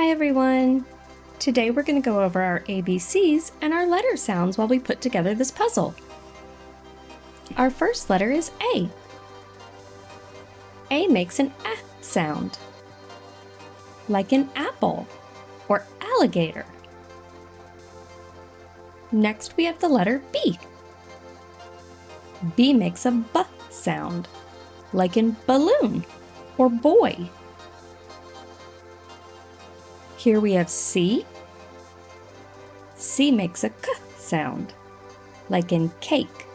Hi everyone! Today we're going to go over our ABCs and our letter sounds while we put together this puzzle. Our first letter is A. A makes an A sound, like an apple or alligator. Next we have the letter B. B makes a B sound, like in balloon or boy. Here we have C. C makes a K sound, like in cake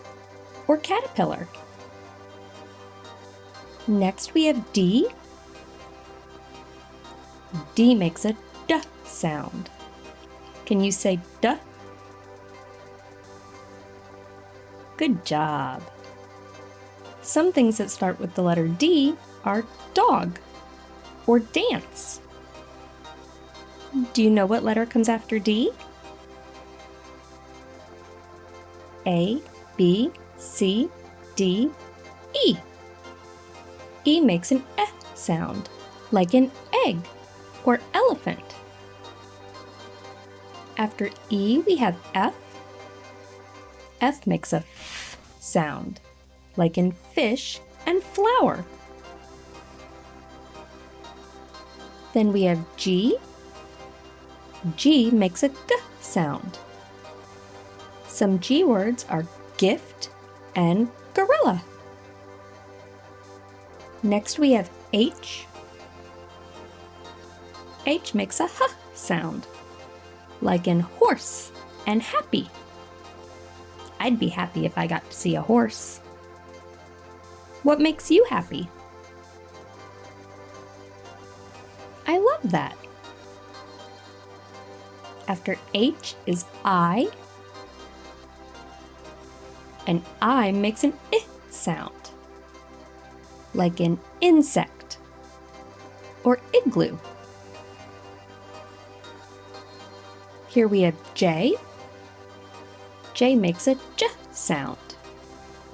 or caterpillar. Next we have D. D makes a D sound. Can you say D? Good job. Some things that start with the letter D are dog or dance. Do you know what letter comes after D? A, B, C, D, E. E makes an E sound, like an egg or elephant. After E, we have F. F makes a F sound, like in fish and flower. Then we have G. G makes a G sound. Some G words are gift and gorilla. Next we have H. H makes a H sound, like in horse and happy. I'd be happy if I got to see a horse. What makes you happy? I love that. After H is I, and I makes an I sound, like an insect or igloo. Here we have J. J makes a J sound,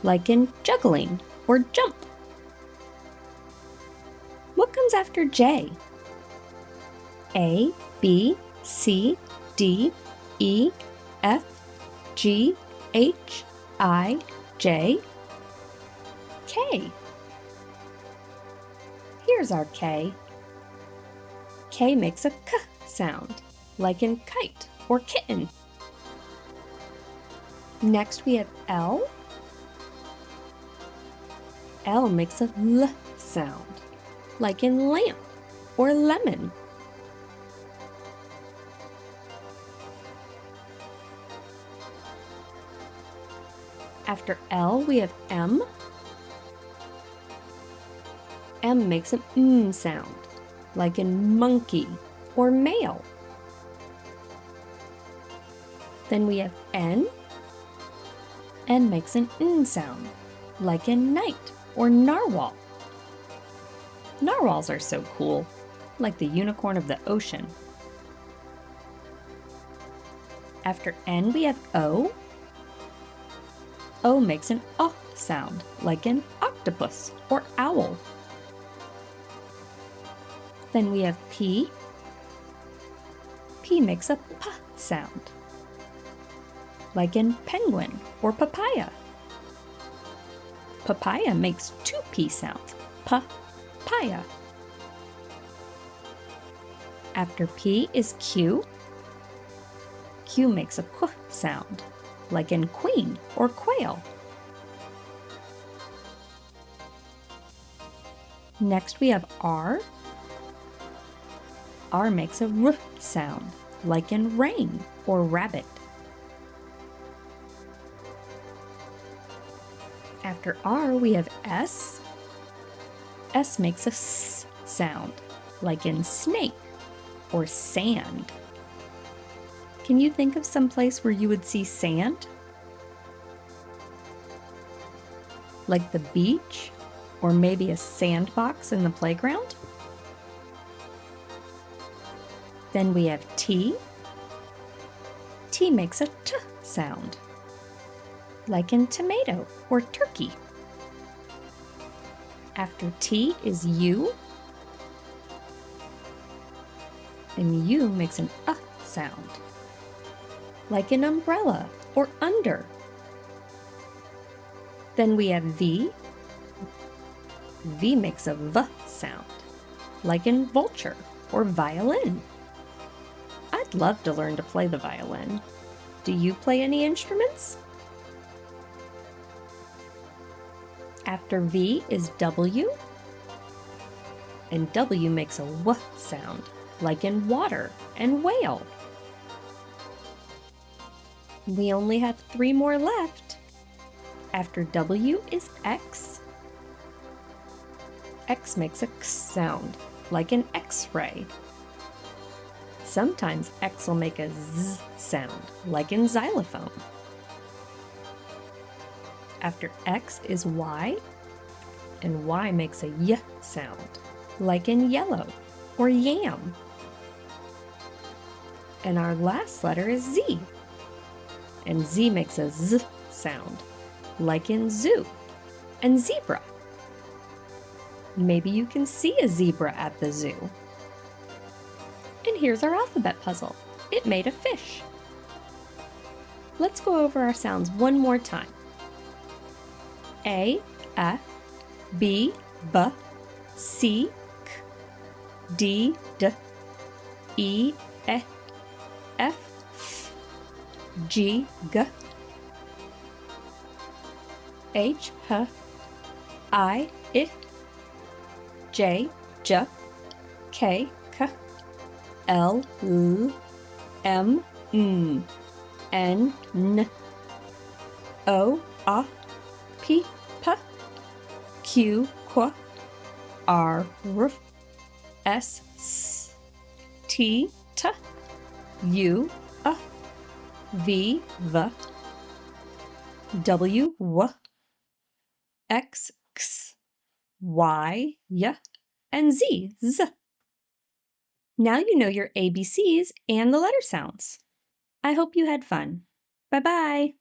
like in juggling or jump. What comes after J? A, B, C, D, E, F, G, H, I, J, K. Here's our K. K makes a K sound, like in kite or kitten. Next we have L. L makes a L sound, like in lamp or lemon. After L, we have M. M makes an M sound, like in monkey or male. Then we have N. N makes an N sound, like in night or narwhal. Narwhals are so cool, like the unicorn of the ocean. After N, we have O. O makes an O sound, like in octopus or owl. Then we have P. P makes a P sound, like in penguin or papaya. Papaya makes two P sounds, papaya. After P is Q. Q makes a Q sound, like in queen or quail. Next we have R. R makes a R sound, like in rain or rabbit. After R we have S. S makes a S sound, like in snake or sand. Can you think of some place where you would see sand? Like the beach, or maybe a sandbox in the playground? Then we have T. T makes a T sound, like in tomato or turkey. After T is U. and U makes an sound, like an umbrella or under. Then we have V. V makes a V sound, like in vulture or violin. I'd love to learn to play the violin. Do you play any instruments? After V is W, and W makes a W sound, like in water and whale. We only have 3 more left. After W is X. X makes a X sound, like an X-ray. Sometimes X will make a Z sound, like in xylophone. After X is Y, and Y makes a Y sound, like in yellow or yam. And our last letter is Z, and Z makes a Z sound, like in zoo and zebra. Maybe you can see a zebra at the zoo. And here's our alphabet puzzle. It made a fish. Let's go over our sounds one more time. A, B, B, C, K, D, D, E, F, F, G, G, H, H, I, J, J, K, K, L, L, M, N, N, O, P, P, Q, Q, R, R, S, S, T, T, U, V, V, W, W, X, X, Y, Y, and Z, Z. Now you know your ABCs and the letter sounds. I hope you had fun. Bye-bye.